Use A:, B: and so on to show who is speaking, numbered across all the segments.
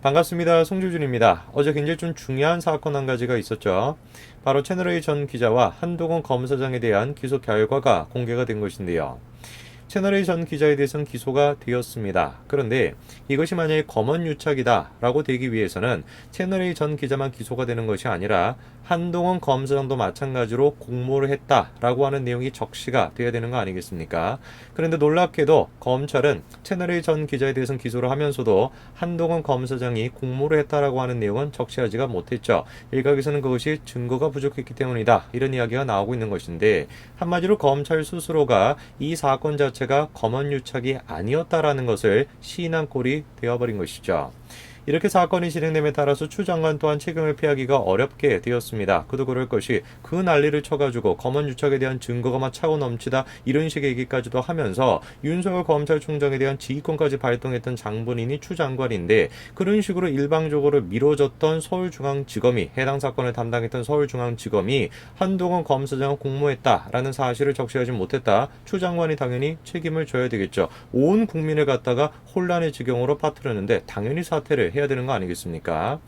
A: 반갑습니다. 송주준입니다. 어제 굉장히 좀 중요한 사건 한 가지가 있었죠. 바로 채널A 전 기자와 한동훈 검사장에 대한 기소 결과가 공개가 된 것인데요. 채널A 전 기자에 대해서는 기소가 되었습니다. 그런데 이것이 만약에 검언유착이다라고 되기 위해서는 채널A 전 기자만 기소가 되는 것이 아니라 한동훈 검사장도 마찬가지로 공모를 했다라고 하는 내용이 적시가 돼야 되는 거 아니겠습니까? 그런데 놀랍게도 검찰은 채널A 전 기자에 대해서는 기소를 하면서도 한동훈 검사장이 공모를 했다라고 하는 내용은 적시하지가 못했죠. 일각에서는 그것이 증거가 부족했기 때문이다, 이런 이야기가 나오고 있는 것인데, 한마디로 검찰 스스로가 이 사건 자체가 검언유착이 아니었다라는 것을 시인한 꼴이 되어버린 것이죠. 이렇게 사건이 진행됨에 따라서 추 장관 또한 책임을 피하기가 어렵게 되었습니다. 그도 그럴 것이 그 난리를 쳐가지고 검언유착에 대한 증거가 막 차고 넘치다, 이런 식의 얘기까지도 하면서 윤석열 검찰총장에 대한 지휘권까지 발동했던 장본인이 추 장관인데, 그런 식으로 일방적으로 미뤄졌던 서울중앙지검이, 해당 사건을 담당했던 서울중앙지검이 한동훈 검사장을 공모했다라는 사실을 적시하지 못했다. 추 장관이 당연히 책임을 져야 되겠죠. 온 국민을 갖다가 혼란의 지경으로 빠뜨렸는데 당연히 사퇴를 해야 되는 거 아니겠습니까?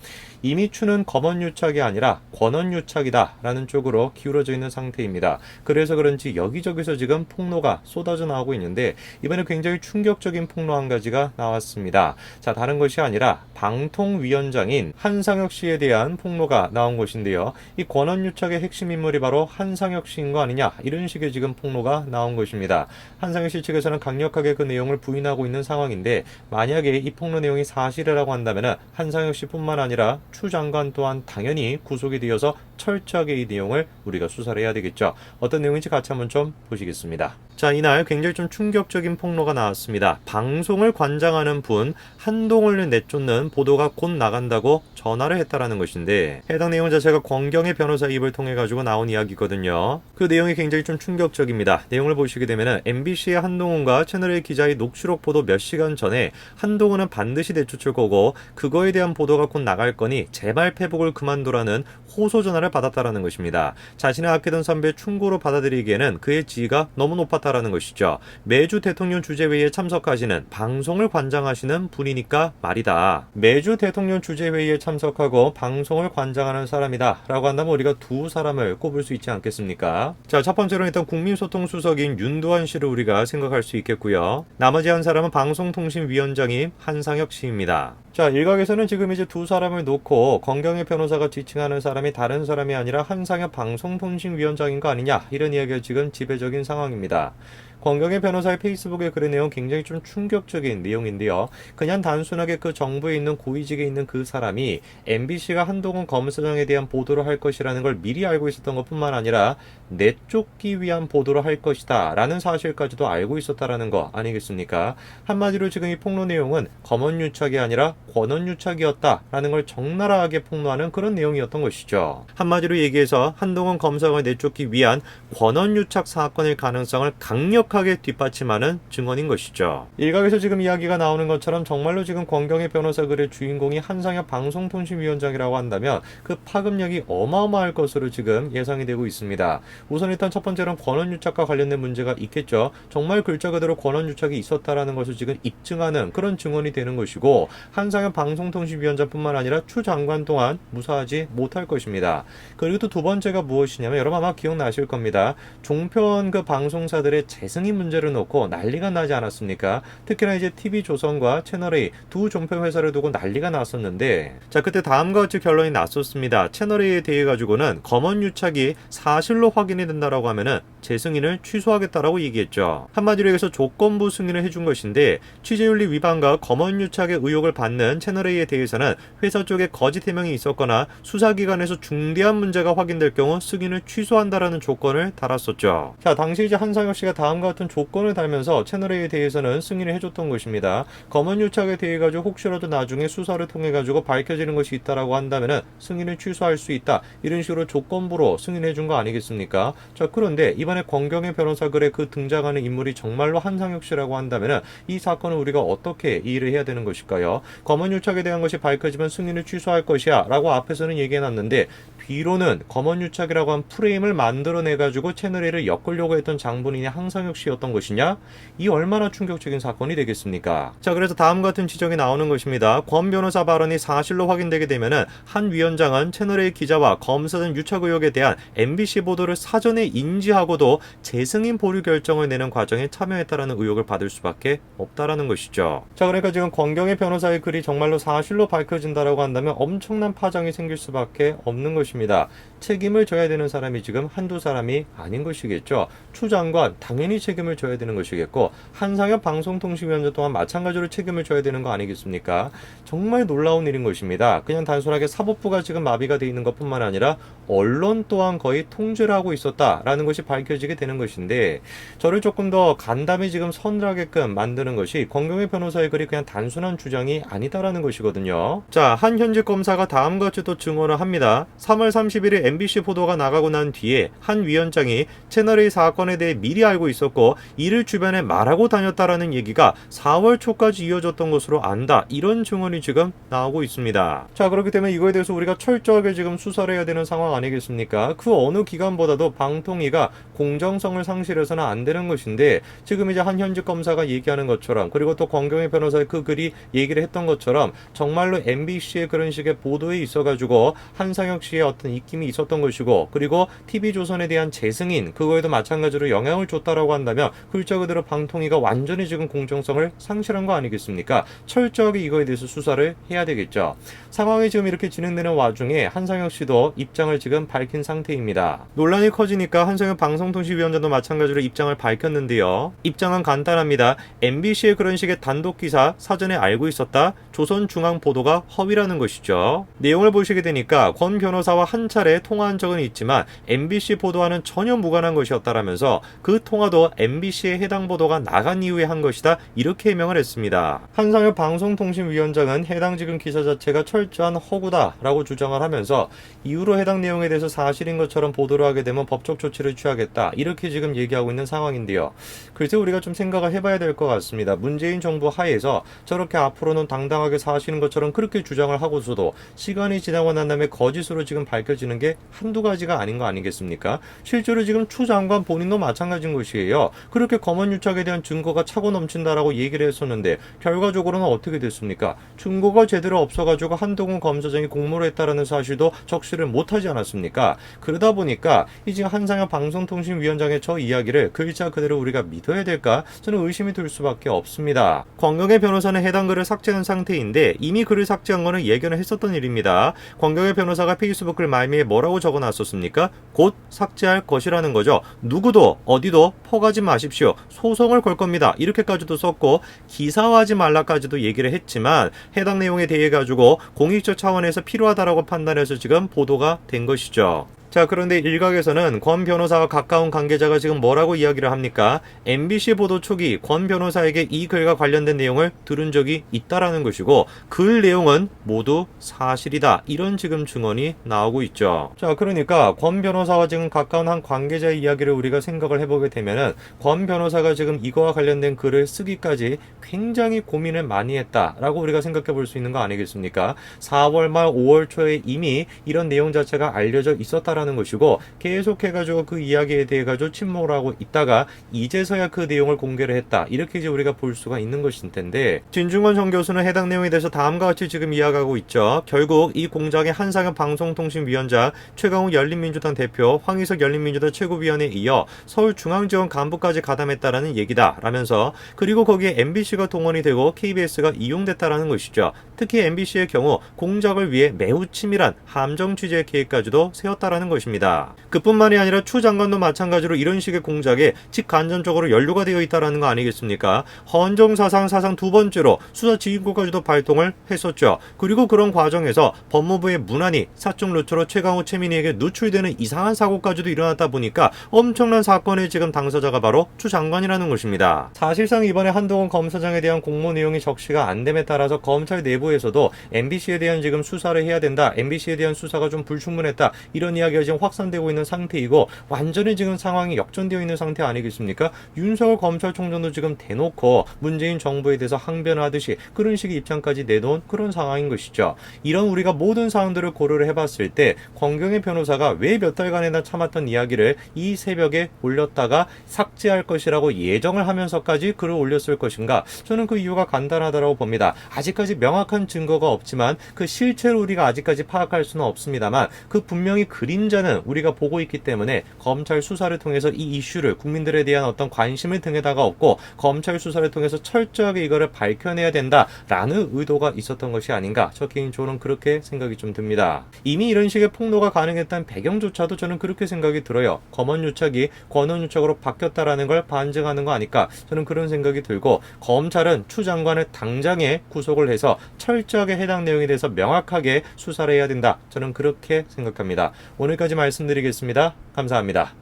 A: 이미 추는 검언유착이 아니라 권언유착이다라는 쪽으로 기울어져 있는 상태입니다. 그래서 그런지 여기저기서 지금 폭로가 쏟아져 나오고 있는데, 이번에 굉장히 충격적인 폭로 한 가지가 나왔습니다. 자, 다른 것이 아니라 방통위원장인 한상혁 씨에 대한 폭로가 나온 것인데요. 이 권언유착의 핵심 인물이 바로 한상혁 씨인 거 아니냐, 이런 식의 지금 폭로가 나온 것입니다. 한상혁 씨 측에서는 강력하게 그 내용을 부인하고 있는 상황인데, 만약에 이 폭로 내용이 사실이라고 한다면 한상혁 씨뿐만 아니라 추 장관 또한 당연히 구속이 되어서 철저하게 이 내용을 우리가 수사를 해야 되겠죠. 어떤 내용인지 같이 한번 좀 보시겠습니다. 자, 이날 굉장히 좀 충격적인 폭로가 나왔습니다. 방송을 관장하는 분 한동훈을 내쫓는 보도가 곧 나간다고 전화를 했다라는 것인데, 해당 내용 자체가 권경의 변호사 입을 통해 가지고 나온 이야기거든요. 그 내용이 굉장히 좀 충격적입니다. 내용을 보시게 되면은 MBC의 한동훈과 채널A 기자의 녹취록 보도 몇 시간 전에 한동훈은 반드시 내쫓을 거고 그거에 대한 보도가 곧 나갈 거니 제발 페북을 그만두라는 호소 전화를 받았다라는 것입니다. 자신의 아끼던 선배의 충고로 받아들이기에는 그의 지위가 너무 높았다라는 것이죠. 매주 대통령 주재회의에 참석하시는, 방송을 관장하시는 분이니까 말이다. 매주 대통령 주재회의에 참석하고 방송을 관장하는 사람이다 라고 한다면 우리가 두 사람을 꼽을 수 있지 않겠습니까? 자, 첫 번째로는 일단 국민소통수석인 윤두한 씨를 우리가 생각할 수 있겠고요. 나머지 한 사람은 방송통신위원장인 한상혁 씨입니다. 자, 일각에서는 지금 이제 두 사람을 놓고 권경의 변호사가 지칭하는 사람이 다른 사람이 아니라 한상혁 방송통신위원장인 거 아니냐, 이런 이야기가 지금 지배적인 상황입니다. 권경의 변호사의 페이스북에 글의 내용 굉장히 좀 충격적인 내용인데요. 그냥 단순하게 그 정부에 있는 고위직에 있는 그 사람이 MBC가 한동훈 검사장에 대한 보도를 할 것이라는 걸 미리 알고 있었던 것뿐만 아니라 내쫓기 위한 보도를 할 것이다 라는 사실까지도 알고 있었다라는 거 아니겠습니까? 한마디로 지금 이 폭로 내용은 검언유착이 아니라 권언유착이었다라는 걸 적나라하게 폭로하는 그런 내용이었던 것이죠. 한마디로 얘기해서 한동훈 검사장을 내쫓기 위한 권언유착 사건일 가능성을 강력하게 뒷받침하는 증언인 것이죠. 일각에서 지금 이야기가 나오는 것처럼 정말로 지금 권경의 변호사 글의 주인공이 한상혁 방송통신위원장이라고 한다면 그 파급력이 어마어마할 것으로 지금 예상이 되고 있습니다. 우선 일단 첫 번째로는 권언유착과 관련된 문제가 있겠죠. 정말 글자 그대로 권언유착이 있었다라는 것을 지금 입증하는 그런 증언이 되는 것이고, 한상혁 방송통신위원장뿐만 아니라 추 장관 또한 무사하지 못할 것입니다. 그리고 또 두 번째가 무엇이냐면, 여러분 아마 기억나실 겁니다. 종편 그 방송사들의 재승인 문제를 놓고 난리가 나지 않았습니까? 특히나 이제 TV조선과 채널A 두 종편 회사를 두고 난리가 났었는데, 자, 그때 다음과 같이 결론이 났었습니다. 채널A에 대해 가지고는 검언유착이 사실로 확인이 된다라고 하면은 재승인을 취소하겠다라고 얘기했죠. 한마디로 얘기해서 조건부 승인을 해준 것인데, 취재윤리 위반과 검언유착의 의혹을 받는 채널A에 대해서는 회사 쪽에 거짓 해명이 있었거나 수사기관에서 중대한 문제가 확인될 경우 승인을 취소한다라는 조건을 달았었죠. 자, 당시 이제 한상혁 씨가 다음과 같은 조건을 달면서 채널A에 대해서는 승인을 해줬던 것입니다. 검언유착에 대해 가지고 혹시라도 나중에 수사를 통해 가지고 밝혀지는 것이 있다라고 한다면은 승인을 취소할 수 있다, 이런 식으로 조건부로 승인해 준 거 아니겠습니까? 자, 그런데 이번에 권경의 변호사 글에 그 등장하는 인물이 정말로 한상혁 씨라고 한다면은 이 사건을 우리가 어떻게 이해를 해야 되는 것일까요? 검언유착에 대한 것이 밝혀지면 승인을 취소할 것이야 라고 앞에서는 얘기해놨는데, 뒤로는 검언유착이라고 한 프레임을 만들어내가지고 채널A를 엮으려고 했던 장본인이 한상혁 씨였던 것이냐? 이 얼마나 충격적인 사건이 되겠습니까? 자, 그래서 다음 같은 지적이 나오는 것입니다. 권 변호사 발언이 사실로 확인되게 되면은 한 위원장은 채널A 기자와 검사 등 유착 의혹에 대한 MBC 보도를 사전에 인지하고도 재승인 보류 결정을 내는 과정에 참여했다라는 의혹을 받을 수밖에 없다라는 것이죠. 자, 그러니까 지금 권경의 변호사의 글이 정말로 사실로 밝혀진다라고 한다면 엄청난 파장이 생길 수밖에 없는 것입니다. 책임을 져야 되는 사람이 지금 한두 사람이 아닌 것이겠죠. 추 장관 당연히 책임을 져야 되는 것이겠고, 한상혁 방송통신위원장 또한 마찬가지로 책임을 져야 되는 거 아니겠습니까? 정말 놀라운 일인 것입니다. 그냥 단순하게 사법부가 지금 마비가 돼 있는 것뿐만 아니라 언론 또한 거의 통제를 하고 있었다라는 것이 밝혀지게 되는 것인데, 저를 조금 더 간담이 지금 서늘하게끔 만드는 것이 권경의 변호사의 글이 그냥 단순한 주장이 아니다라는 것이거든요. 자, 한 현직 검사가 다음과 같이 또 증언을 합니다. 3월 31일 MBC 보도가 나가고 난 뒤에 한 위원장이 채널A 사건에 대해 미리 알고 있었고 이를 주변에 말하고 다녔다라는 얘기가 4월 초까지 이어졌던 것으로 안다. 이런 증언이 지금 나오고 있습니다. 자, 그렇기 때문에 이거에 대해서 우리가 철저하게 지금 수사를 해야 되는 상황 아니겠습니까? 그 어느 기관보다도 방통위가 공정성을 상실해서는 안 되는 것인데, 지금 이제 한 현직 검사가 얘기하는 것처럼, 그리고 또 권경의 변호사의 그 글이 얘기를 했던 것처럼 정말로 MBC의 그런 식의 보도에 있어가지고 한상혁 씨의 어떤 입김이 있었던 것이고, 그리고 TV조선에 대한 재승인 그거에도 마찬가지로 영향을 줬다라고 한다면 글자 그대로 방통위가 완전히 지금 공정성을 상실한 거 아니겠습니까? 철저하게 이거에 대해서 수사를 해야 되겠죠. 상황이 지금 이렇게 진행되는 와중에 한상혁 씨도 입장을 지금 밝힌 상태입니다. 논란이 커지니까 한상혁 방송통신위원장도 마찬가지로 입장을 밝혔는데요. 입장은 간단합니다. MBC의 그런 식의 단독 기사 사전에 알고 있었다. 조선중앙 보도가 허위라는 것이죠. 내용을 보시게 되니까 권 변호사와 한 차례 통화한 적은 있지만 MBC 보도와는 전혀 무관한 것이었다라면서 그 통화도 MBC의 해당 보도가 나간 이후에 한 것이다. 이렇게 해명을 했습니다. 한상혁 방송통신위원장은 해당 지금 기사 자체가 철저한 허구다라고 주장을 하면서 이후로 해당 내용에 대해서 사실인 것처럼 보도를 하게 되면 법적 조치를 취하겠다. 이렇게 지금 얘기하고 있는 상황인데요. 글쎄 우리가 좀 생각을 해봐야 될 것 같습니다. 문재인 정부 하에서 저렇게 앞으로는 당당하게 사실인 것처럼 그렇게 주장을 하고서도 시간이 지나고 난 다음에 거짓으로 지금 밝혀지는 게 한두 가지가 아닌 거 아니겠습니까? 실제로 지금 추 장관 본인도 마찬가지인 것이에요. 그렇게 검언 유착에 대한 증거가 차고 넘친다라고 얘기를 했었는데 결과적으로는 어떻게 됐습니까? 증거가 제대로 없어가지고 한동훈 검사장이 공모를 했다라는 사실도 적시를 못하지 않았습니까? 그러다 보니까 이제 한상혁 방송통신위원장의 저 이야기를 글자 그대로 우리가 믿어야 될까? 저는 의심이 들 수밖에 없습니다. 권경의 변호사는 해당 글을 삭제한 상태인데 이미 글을 삭제한 거는 예견을 했었던 일입니다. 권경의 변호사가 페이스북 글 말미에 뭐라고 적어놨었습니까? 곧 삭제할 것이라는 거죠. 누구도 어디도 퍼가지 마십시오. 소송을 걸 겁니다. 이렇게까지도 썼고 기사화하지 말라까지도 얘기를 했지만 해당 내용에 대해 가지고 공익적 차원에서 필요하다라고 판단해서 지금 보도가 된 것이죠. 자, 그런데 일각에서는 권 변호사와 가까운 관계자가 지금 뭐라고 이야기를 합니까? MBC 보도 초기 권 변호사에게 이 글과 관련된 내용을 들은 적이 있다라는 것이고 글 내용은 모두 사실이다. 이런 지금 증언이 나오고 있죠. 자, 그러니까 권 변호사와 지금 가까운 한 관계자의 이야기를 우리가 생각을 해보게 되면은 권 변호사가 지금 이거와 관련된 글을 쓰기까지 굉장히 고민을 많이 했다라고 우리가 생각해 볼 수 있는 거 아니겠습니까? 4월 말 5월 초에 이미 이런 내용 자체가 알려져 있었다라는 것이고 계속해가지고 그 이야기에 대해 가지고 침묵을 하고 있다가 이제서야 그 내용을 공개를 했다. 이렇게 이제 우리가 볼 수가 있는 것일 텐데 진중권 전 교수는 해당 내용에 대해서 다음과 같이 지금 이야기하고 있죠. 결국 이 공작의 한상혁 방송통신위원장, 최강욱 열린민주당 대표, 황희석 열린민주당 최고위원에 이어 서울중앙지원 간부까지 가담했다라는 얘기다 라면서 그리고 거기에 MBC가 동원이 되고 KBS가 이용됐다라는 것이죠. 특히 MBC의 경우 공작을 위해 매우 치밀한 함정 취재 계획까지도 세웠다라는 것입니다. 그뿐만이 아니라 추 장관도 마찬가지로 이런 식의 공작에 직간접적으로 연루가 되어 있다라는 거 아니겠습니까? 헌정사상 사상 두 번째로 수사지휘권까지도 발동을 했었죠. 그리고 그런 과정에서 법무부의 문안이 사적 루트로 최강욱 최민희에게 누출되는 이상한 사고까지도 일어났다 보니까 엄청난 사건의 지금 당사자가 바로 추 장관이라는 것입니다. 사실상 이번에 한동훈 검사장에 대한 공모 내용이 적시가 안 됨에 따라서 검찰 내부에 정부에서도 MBC에 대한 지금 수사를 해야 된다. MBC에 대한 수사가 좀 불충분했다. 이런 이야기가 지금 확산되고 있는 상태이고 완전히 지금 상황이 역전되어 있는 상태 아니겠습니까? 윤석열 검찰총장도 지금 대놓고 문재인 정부에 대해서 항변하듯이 그런 식의 입장까지 내놓은 그런 상황인 것이죠. 이런 우리가 모든 사항들을 고려를 해봤을 때 권경의 변호사가 왜 몇 달간이나 참았던 이야기를 이 새벽에 올렸다가 삭제할 것이라고 예정을 하면서까지 글을 올렸을 것인가? 저는 그 이유가 간단하다고 봅니다. 아직까지 명확한 증거가 없지만 그 실체를 우리가 아직까지 파악할 수는 없습니다만 그 분명히 그림자는 우리가 보고 있기 때문에 검찰 수사를 통해서 이 이슈를 국민들에 대한 어떤 관심을 등에다가 얻고 검찰 수사를 통해서 철저하게 이거를 밝혀내야 된다라는 의도가 있었던 것이 아닌가. 저 개인적으로는 그렇게 생각이 좀 듭니다. 이미 이런 식의 폭로가 가능했던 배경조차도 저는 그렇게 생각이 들어요. 검언유착이 권언유착으로 바뀌었다라는 걸 반증하는 거 아닐까. 저는 그런 생각이 들고 검찰은 추 장관을 당장에 구속을 해서 철저하게 해당 내용에 대해서 명확하게 수사를 해야 된다. 저는 그렇게 생각합니다. 오늘까지 말씀드리겠습니다. 감사합니다.